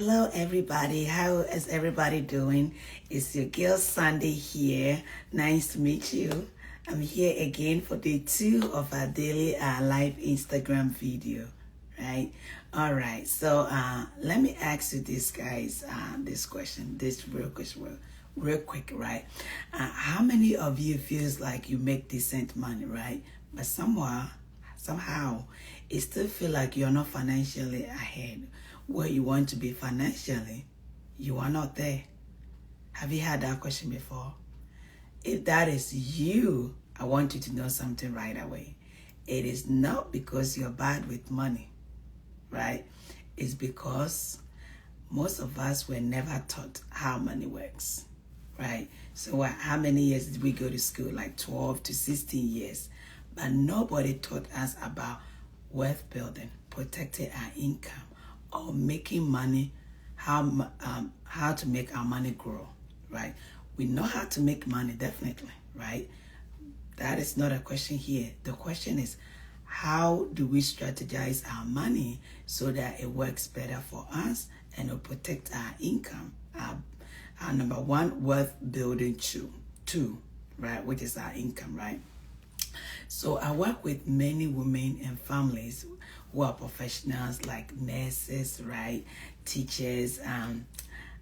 Hello everybody, how is everybody doing? It's your girl Sandy here. Nice to meet you. I'm here again for day 2 of our daily live Instagram video, right? All right, so let me ask you this, guys, this question, this real quick, right? How many of you feels like you make decent money, right? But somehow it still feel like you're not financially ahead where you want to be financially. You are not there. Have you had that question before? If that is you, I want you to know something right away. It is not because you're bad with money, right? It's because most of us were never taught how money works, right? So how many years did we go to school? Like 12 to 16 years. But nobody taught us about wealth building, protecting our income, or making money, how to make our money grow, right? We know how to make money, definitely, right? That is not a question here. The question is, how do we strategize our money so that it works better for us and will protect our income? Our number one, wealth building two, right? Which is our income, right? So I work with many women and families who are professionals like nurses, right? Teachers,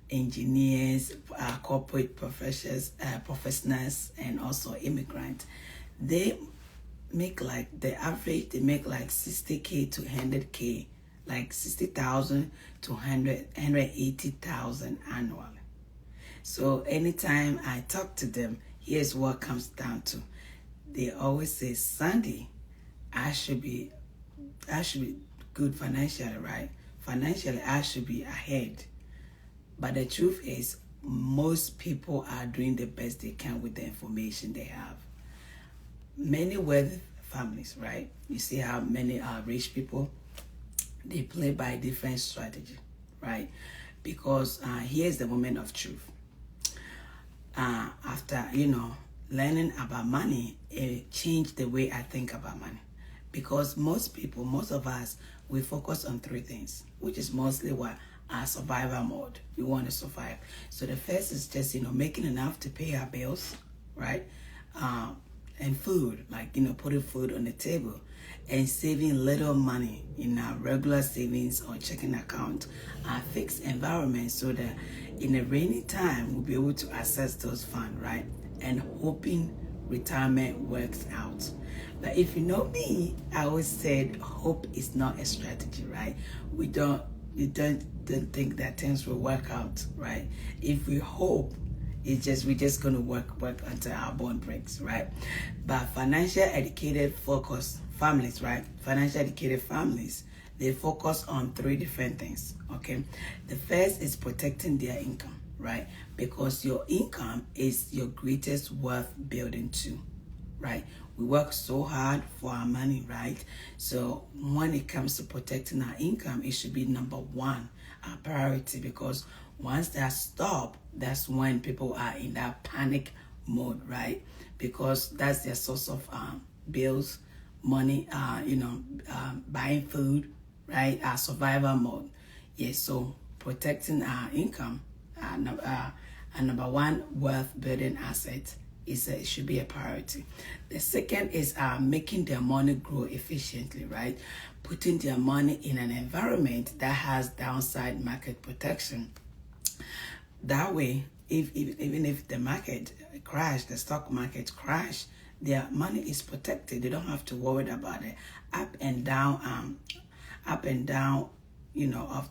engineers, corporate professionals, and also immigrants. They make like, the average, they make like 60K to 100K, like 60,000 to 180,000 annually. So anytime I talk to them, here's what comes down to. They always say, Sandy, I should be good financially, right? Financially, I should be ahead. But the truth is, most people are doing the best they can with the information they have. Many wealthy families, right? You see how many rich people, they play by different strategy, right? Because here's the moment of truth. After, learning about money, it changed the way I think about money. Because most of us, we focus on 3 things, which is mostly what our survival mode. We want to survive. So the first is just, making enough to pay our bills, right? And food, like, putting food on the table, and saving little money in our regular savings or checking account, our fixed environment, so that in a rainy time, we'll be able to access those funds, right? And hoping retirement works out. But if you know me, I always said hope is not a strategy, right? We don't think that things will work out, right? If we hope, we're just gonna work until our bone breaks, right? But financial educated families, right? Financial educated families, they focus on 3 different things, okay? The first is protecting their income, right? Because your income is your greatest wealth building tool, right? We work so hard for our money, right? So when it comes to protecting our income, it should be number 1, our priority, because once that stops, that's when people are in that panic mode, right? Because that's their source of bills, money, buying food, right? Our survival mode. Yes, so protecting our income, number 1 wealth building asset, it should be a priority. The second is making their money grow efficiently, right? Putting their money in an environment that has downside market protection. That way, even if the market crash, the stock market crash, their money is protected. They don't have to worry about it up and down, of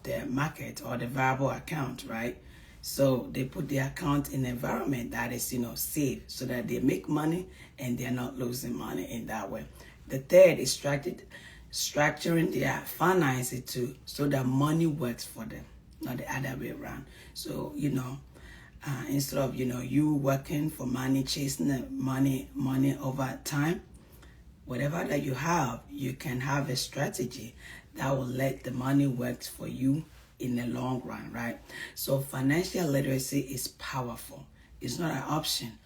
the market or the variable account, right? So they put the account in an environment that is, safe, so that they make money and they're not losing money in that way. The third is structuring their finances so that money works for them, not the other way around. So, instead of, you working for money, chasing the money over time, whatever that you have, you can have a strategy that will let the money work for you in the long run, right? So financial literacy is powerful. It's not an option.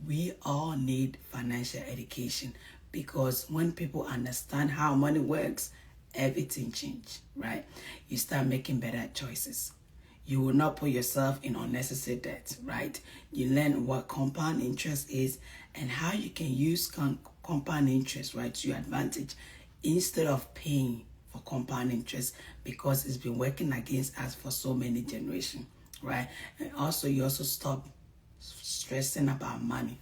We all need financial education, because when people understand how money works, everything changes, right? You start making better choices. you will not put yourself in unnecessary debt, right? You learn what compound interest is and how you can use compound interest, right, to your advantage instead of paying for compound interest because it's been working against us for so many generations, right? And also, you also stop stressing about money.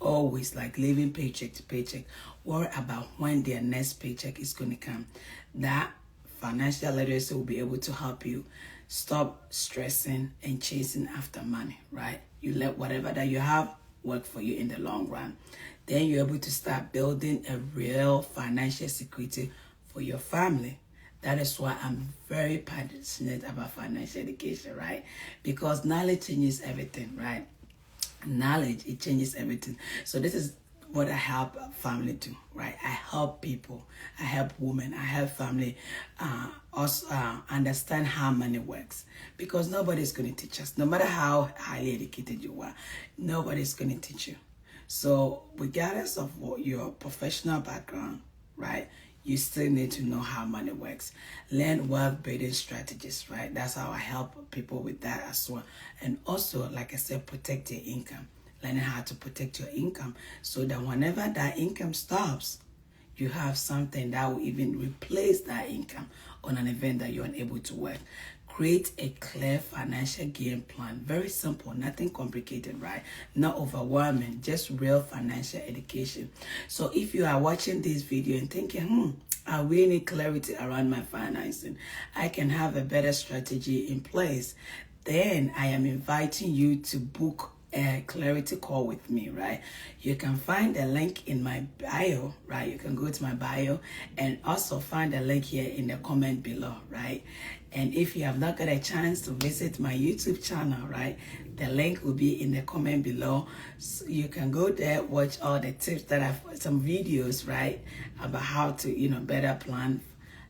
Always like living paycheck to paycheck. Worry about when their next paycheck is going to come. That financial literacy will be able to help you stop stressing and chasing after money, right? You let whatever that you have work for you in the long run. Then you're able to start building a real financial security for your family. That is why I'm very passionate about financial education, right? Because knowledge changes everything, right? Knowledge, it changes everything. So this is what I help family do, right? I help people, I help women, I help family also understand how money works, because nobody's going to teach us. No matter how highly educated you are, nobody's going to teach you. So regardless of what your professional background, right, you still need to know how money works. Learn wealth building strategies, right? That's how I help people with that as well. And also, like I said, protect your income. Learning how to protect your income so that whenever that income stops, you have something that will even replace that income on an event that you're unable to work. Create a clear financial game plan. Very simple, nothing complicated, right? Not overwhelming, just real financial education. So if you are watching this video and thinking, I really need clarity around my financing, I can have a better strategy in place, then I am inviting you to book a clarity call with me, right? You can find the link in my bio, right? You can go to my bio and also find the link here in the comment below, right? And if you have not got a chance to visit my YouTube channel, right, the link will be in the comment below. So you can go there, watch all the tips that I've, some videos, right, about how to, better plan,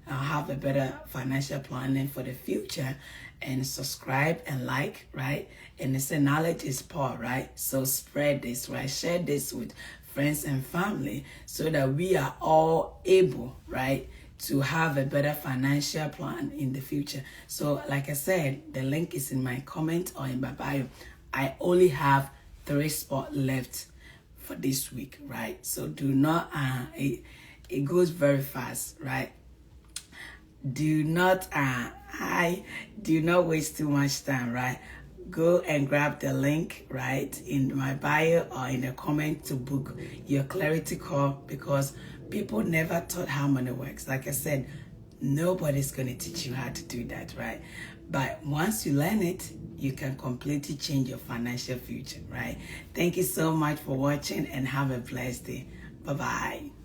have a better financial planning for the future, and subscribe and like, right? And they say knowledge is power, right? So spread this, right? Share this with friends and family so that we are all able, right, to have a better financial plan in the future. So like I said, the link is in my comment or in my bio. I only have 3 spots left for this week, right? So do not, it goes very fast, right? Do not do not waste too much time, right? Go and grab the link, right, in my bio or in the comment to book your clarity call, because people never taught how money works. Like I said, nobody's going to teach you how to do that, right? But once you learn it, you can completely change your financial future, right? Thank you so much for watching and have a blessed day. Bye-bye.